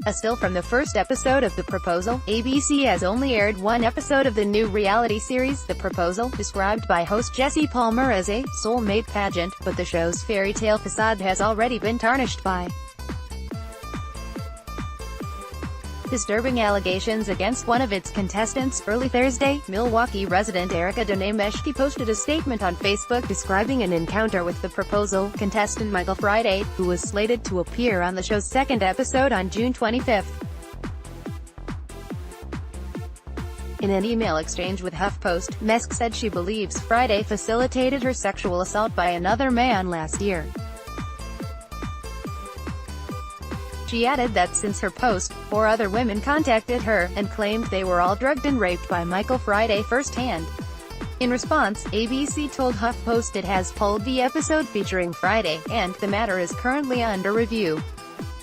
A still from the first episode of The Proposal. ABC has only aired one episode of the new reality series, The Proposal, described by host Jesse Palmer as a soulmate pageant, but the show's fairy tale facade has already been tarnished by disturbing allegations against one of its contestants. Early Thursday, Milwaukee resident Erica Dene-Meshke posted a statement on Facebook describing an encounter with The Proposal contestant Michael Friday, who was slated to appear on the show's second episode on June 25. In an email exchange with HuffPost, Meshke said she believes Friday facilitated her sexual assault by another man last year. She added that since her post, 4 other women contacted her, and claimed they were all drugged and raped by Michael Friday firsthand. In response, ABC told HuffPost it has pulled the episode featuring Friday, and the matter is currently under review.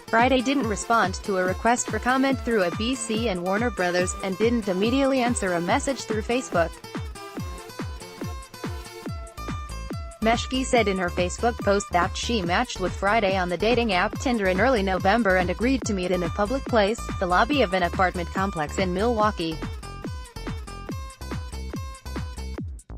Friday didn't respond to a request for comment through ABC and Warner Brothers, and didn't immediately answer a message through Facebook. Meshke said in her Facebook post that she matched with Friday on the dating app Tinder in early November and agreed to meet in a public place, the lobby of an apartment complex in Milwaukee.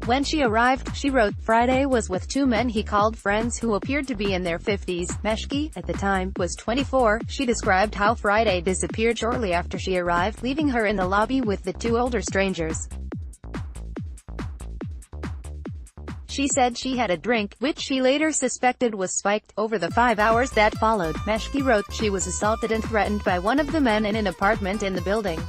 When she arrived, she wrote, Friday was with 2 men he called friends who appeared to be in their 50s. Meshke, at the time, was 24. She described how Friday disappeared shortly after she arrived, leaving her in the lobby with the 2 older strangers. She said she had a drink, which she later suspected was spiked. Over the 5 hours that followed, Meshke wrote, she was assaulted and threatened by one of the men in an apartment in the building.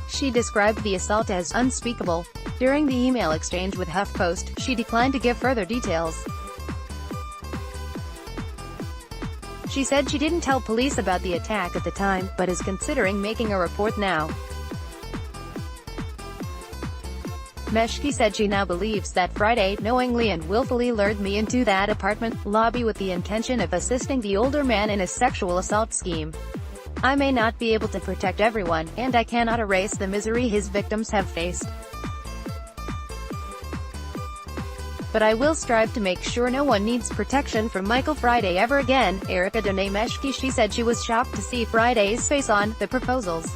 She described the assault as unspeakable. During the email exchange with HuffPost, she declined to give further details. She said she didn't tell police about the attack at the time, but is considering making a report now. Meshke said she now believes that Friday knowingly and willfully lured me into that apartment lobby with the intention of assisting the older man in a sexual assault scheme. I may not be able to protect everyone, and I cannot erase the misery his victims have faced. But I will strive to make sure no one needs protection from Michael Friday ever again. Erica Dene-Meshke. She said she was shocked to see Friday's face on The Proposal's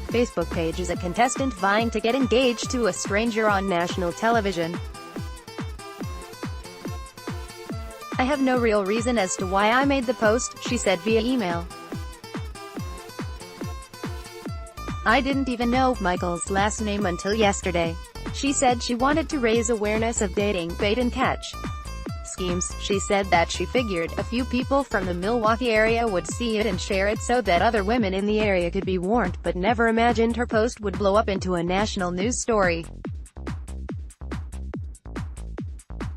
Facebook page as a contestant vying to get engaged to a stranger on national television. I have no real reason as to why I made the post, she said via email. I didn't even know Michael's last name until yesterday. She said she wanted to raise awareness of dating bait and catch schemes. She said that she figured a few people from the Milwaukee area would see it and share it so that other women in the area could be warned, but never imagined her post would blow up into a national news story.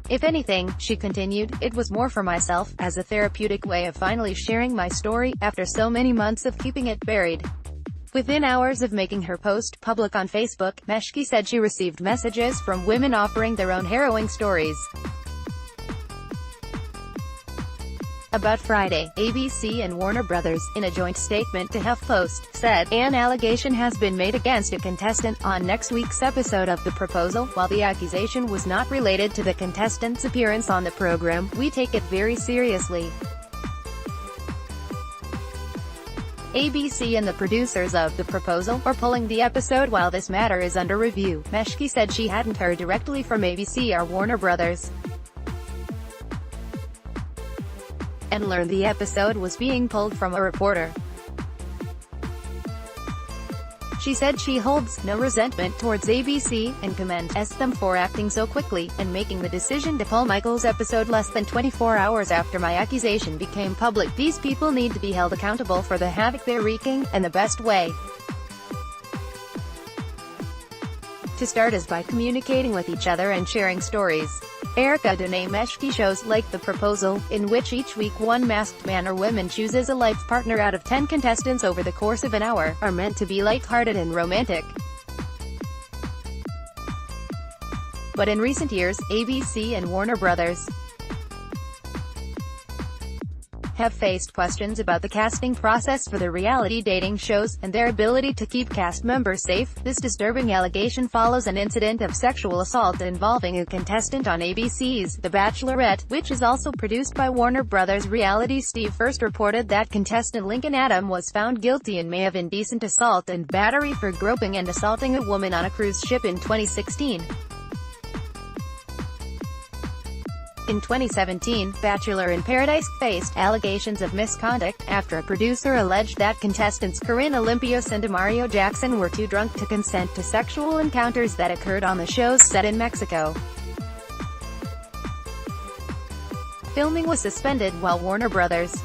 If anything, she continued, it was more for myself, as a therapeutic way of finally sharing my story, after so many months of keeping it buried. Within hours of making her post public on Facebook, Meshke said she received messages from women offering their own harrowing stories about Friday. ABC and Warner Brothers, in a joint statement to HuffPost, said, an allegation has been made against a contestant on next week's episode of The Proposal. While the accusation was not related to the contestant's appearance on the program, we take it very seriously. ABC and the producers of The Proposal are pulling the episode while this matter is under review. Meshke said she hadn't heard directly from ABC or Warner Brothers, and learned the episode was being pulled from a reporter. She said she holds no resentment towards ABC, and commends them for acting so quickly, and making the decision to pull Michael's episode less than 24 hours after my accusation became public. These people need to be held accountable for the havoc they're wreaking, and the best way to start is by communicating with each other and sharing stories. Erica Dene-Meshke. Shows like The Proposal, in which each week one masked man or woman chooses a life partner out of 10 contestants over the course of an hour, are meant to be light-hearted and romantic. But in recent years, ABC and Warner Brothers have faced questions about the casting process for the reality dating shows, and their ability to keep cast members safe. This disturbing allegation follows an incident of sexual assault involving a contestant on ABC's The Bachelorette, which is also produced by Warner Brothers Reality. Steve first reported that contestant Lincoln Adam was found guilty in May of indecent assault and battery for groping and assaulting a woman on a cruise ship in 2016. In 2017, Bachelor in Paradise faced allegations of misconduct after a producer alleged that contestants Corinne Olympios and Demario Jackson were too drunk to consent to sexual encounters that occurred on the show's set in Mexico. Filming was suspended while Warner Brothers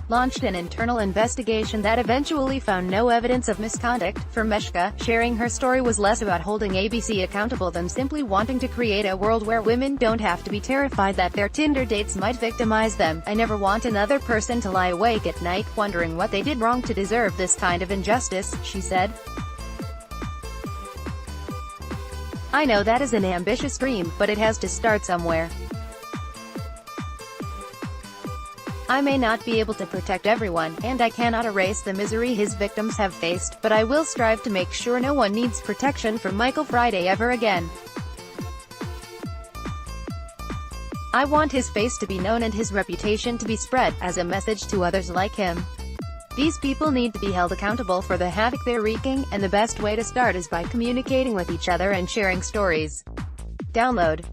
launched an internal investigation that eventually found no evidence of misconduct. For Meshka, sharing her story was less about holding ABC accountable than simply wanting to create a world where women don't have to be terrified that their Tinder dates might victimize them. "I never want another person to lie awake at night, wondering what they did wrong to deserve this kind of injustice," she said. "I know that is an ambitious dream, but it has to start somewhere. I may not be able to protect everyone, and I cannot erase the misery his victims have faced, but I will strive to make sure no one needs protection from Michael Friday ever again. I want his face to be known and his reputation to be spread, as a message to others like him. These people need to be held accountable for the havoc they're wreaking, and the best way to start is by communicating with each other and sharing stories." Download